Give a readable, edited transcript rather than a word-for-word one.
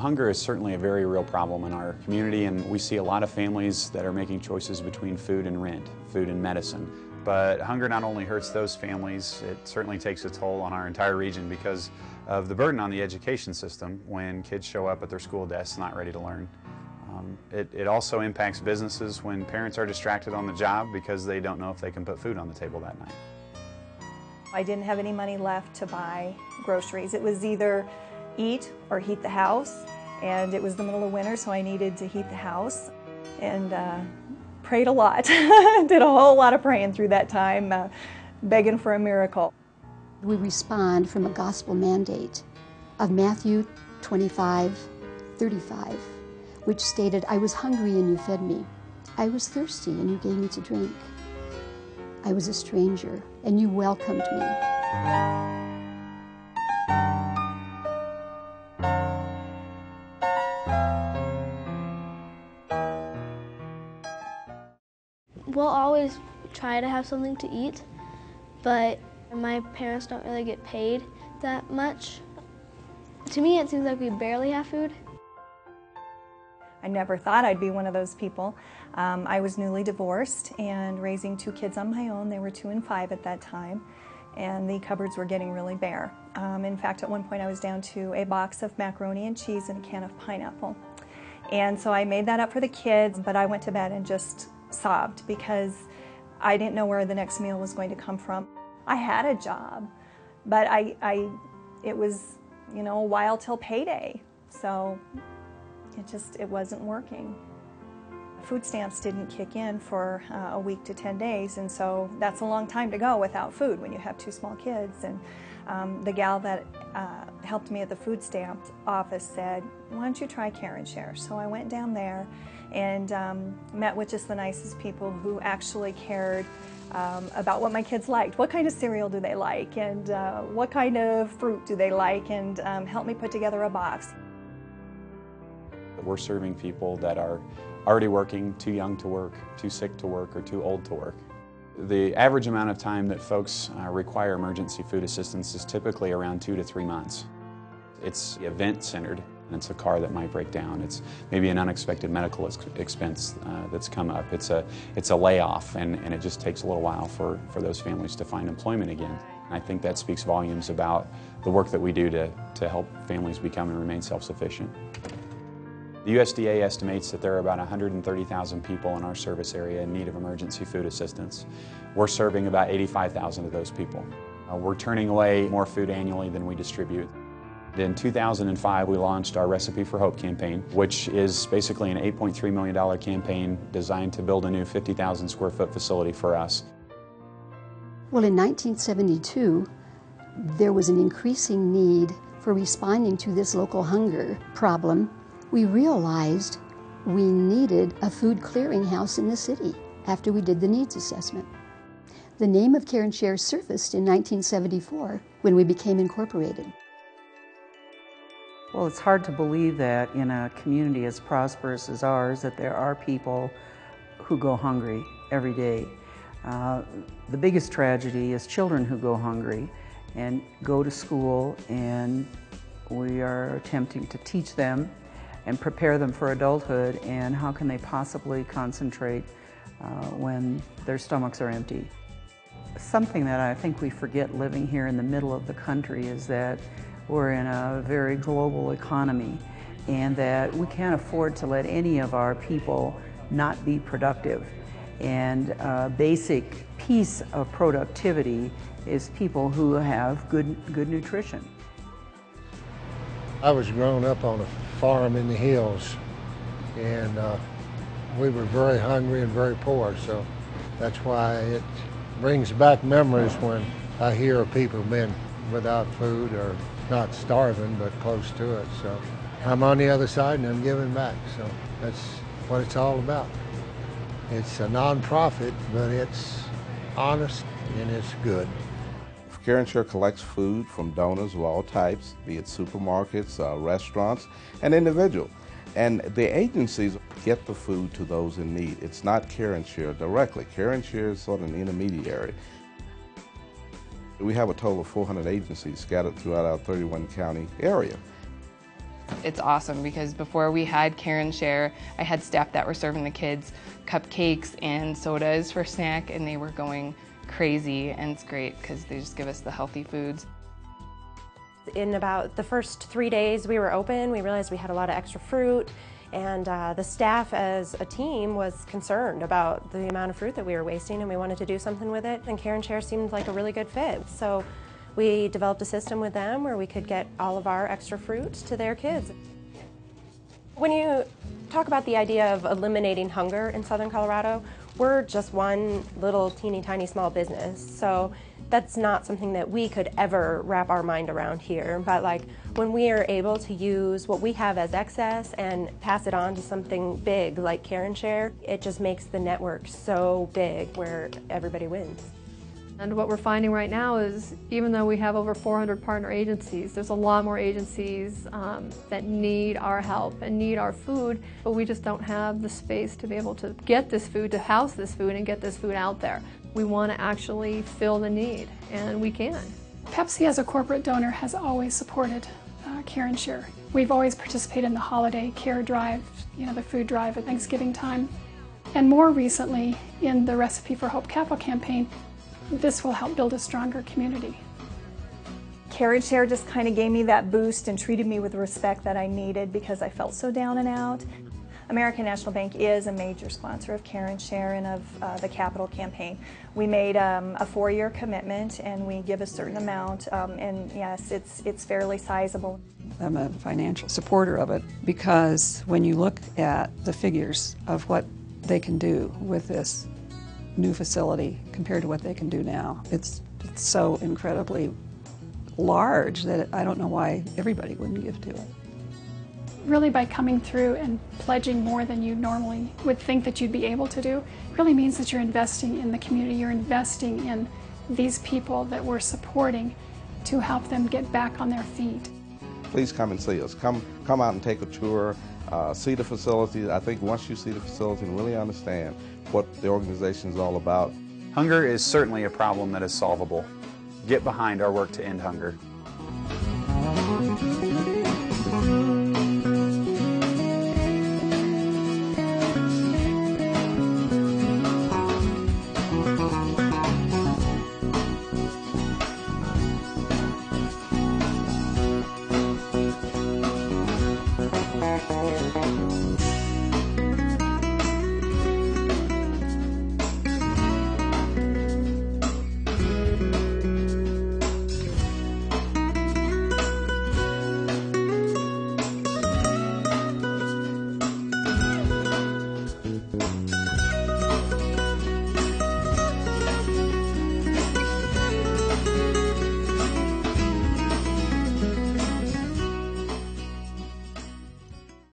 Hunger is certainly a very real problem in our community, and we see a lot of families that are making choices between food and rent, food and medicine. But hunger not only hurts those families, it certainly takes a toll on our entire region because of the burden on the education system when kids show up at their school desks not ready to learn. It also impacts businesses when parents are distracted on the job because they don't know if they can put food on the table that night. I didn't have any money left to buy groceries. It was either eat or heat the house, and it was the middle of winter, so I needed to heat the house, and prayed a lot. Did a whole lot of praying through that time, begging for a miracle. We respond from a gospel mandate of Matthew 25:35, which stated, "I was hungry and you fed me. I was thirsty and you gave me to drink. I was a stranger and you welcomed me." We'll always try to have something to eat, but my parents don't really get paid that much. To me, it seems like we barely have food. I never thought I'd be one of those people. I was newly divorced and raising two kids on my own. They were 2 and 5 at that time, and the cupboards were getting really bare. In fact, at one point I was down to a box of macaroni and cheese and a can of pineapple. And so I made that up for the kids, but I went to bed and just sobbed because I didn't know where the next meal was going to come from. I had a job, but it was, you know, a while till payday, so it wasn't working. Food stamps didn't kick in for a week to 10 days, and so that's a long time to go without food when you have 2 small kids. And the gal that helped me at the food stamp office said, "Why don't you try Care and Share?" So I went down there and met with just the nicest people who actually cared about what my kids liked. What kind of cereal do they like, and what kind of fruit do they like, and helped me put together a box. We're serving people that are already working, too young to work, too sick to work, or too old to work. The average amount of time that folks require emergency food assistance is typically around 2 to 3 months. It's event-centered, and it's a car that might break down. It's maybe an unexpected medical expense that's come up. It's a layoff, and it just takes a little while for those families to find employment again. And I think that speaks volumes about the work that we do to help families become and remain self-sufficient. The USDA estimates that there are about 130,000 people in our service area in need of emergency food assistance. We're serving about 85,000 of those people. We're turning away more food annually than we distribute. In 2005, we launched our Recipe for Hope campaign, which is basically an $8.3 million campaign designed to build a new 50,000 square foot facility for us. Well, in 1972, there was an increasing need for responding to this local hunger problem. We realized we needed a food clearinghouse in the city after we did the needs assessment. The name of Care and Share surfaced in 1974 when we became incorporated. Well, it's hard to believe that in a community as prosperous as ours that there are people who go hungry every day. The biggest tragedy is children who go hungry and go to school, and we are attempting to teach them and prepare them for adulthood, and how can they possibly concentrate when their stomachs are empty. Something that I think we forget living here in the middle of the country is that we're in a very global economy, and that we can't afford to let any of our people not be productive. And a basic piece of productivity is people who have good nutrition. I was grown up on a farm in the hills, and we were very hungry and very poor, so that's why it brings back memories when I hear of people being without food, or not starving, but close to it. So I'm on the other side and I'm giving back, so that's what it's all about. It's a non-profit, but it's honest and it's good. Care and Share collects food from donors of all types, be it supermarkets, restaurants, and individuals. And the agencies get the food to those in need. It's not Care and Share directly. Care and Share is sort of an intermediary. We have a total of 400 agencies scattered throughout our 31 county area. It's awesome because before we had Care and Share, I had staff that were serving the kids cupcakes and sodas for snack, and they were going crazy, and it's great because they just give us the healthy foods. In about the first 3 days we were open, we realized we had a lot of extra fruit, and the staff as a team was concerned about the amount of fruit that we were wasting, and we wanted to do something with it, and Care and Share seemed like a really good fit. So we developed a system with them where we could get all of our extra fruit to their kids. When you talk about the idea of eliminating hunger in Southern Colorado, we're just one little teeny tiny small business. So that's not something that we could ever wrap our mind around here. But like when we are able to use what we have as excess and pass it on to something big like Care and Share, it just makes the network so big where everybody wins. And what we're finding right now is even though we have over 400 partner agencies, there's a lot more agencies that need our help and need our food, but we just don't have the space to be able to get this food, to house this food and get this food out there. We want to actually fill the need, and we can. Pepsi as a corporate donor has always supported Care and Share. We've always participated in the holiday care drive, the food drive at Thanksgiving time. And more recently, in the Recipe for Hope Capital campaign, this will help build a stronger community. Care and Share just kind of gave me that boost and treated me with the respect that I needed because I felt so down and out. American National Bank is a major sponsor of Care and Share and of the Capital campaign. We made a 4-year commitment and we give a certain amount, and yes, it's fairly sizable. I'm a financial supporter of it because when you look at the figures of what they can do with this new facility compared to what they can do now, it's so incredibly large that I don't know why everybody wouldn't give to it. Really, by coming through and pledging more than you normally would think that you'd be able to do, really means that you're investing in the community, you're investing in these people that we're supporting to help them get back on their feet. Please come and see us. Come out and take a tour, see the facility. I think once you see the facility and really understand what the organization is all about. Hunger is certainly a problem that is solvable. Get behind our work to end hunger.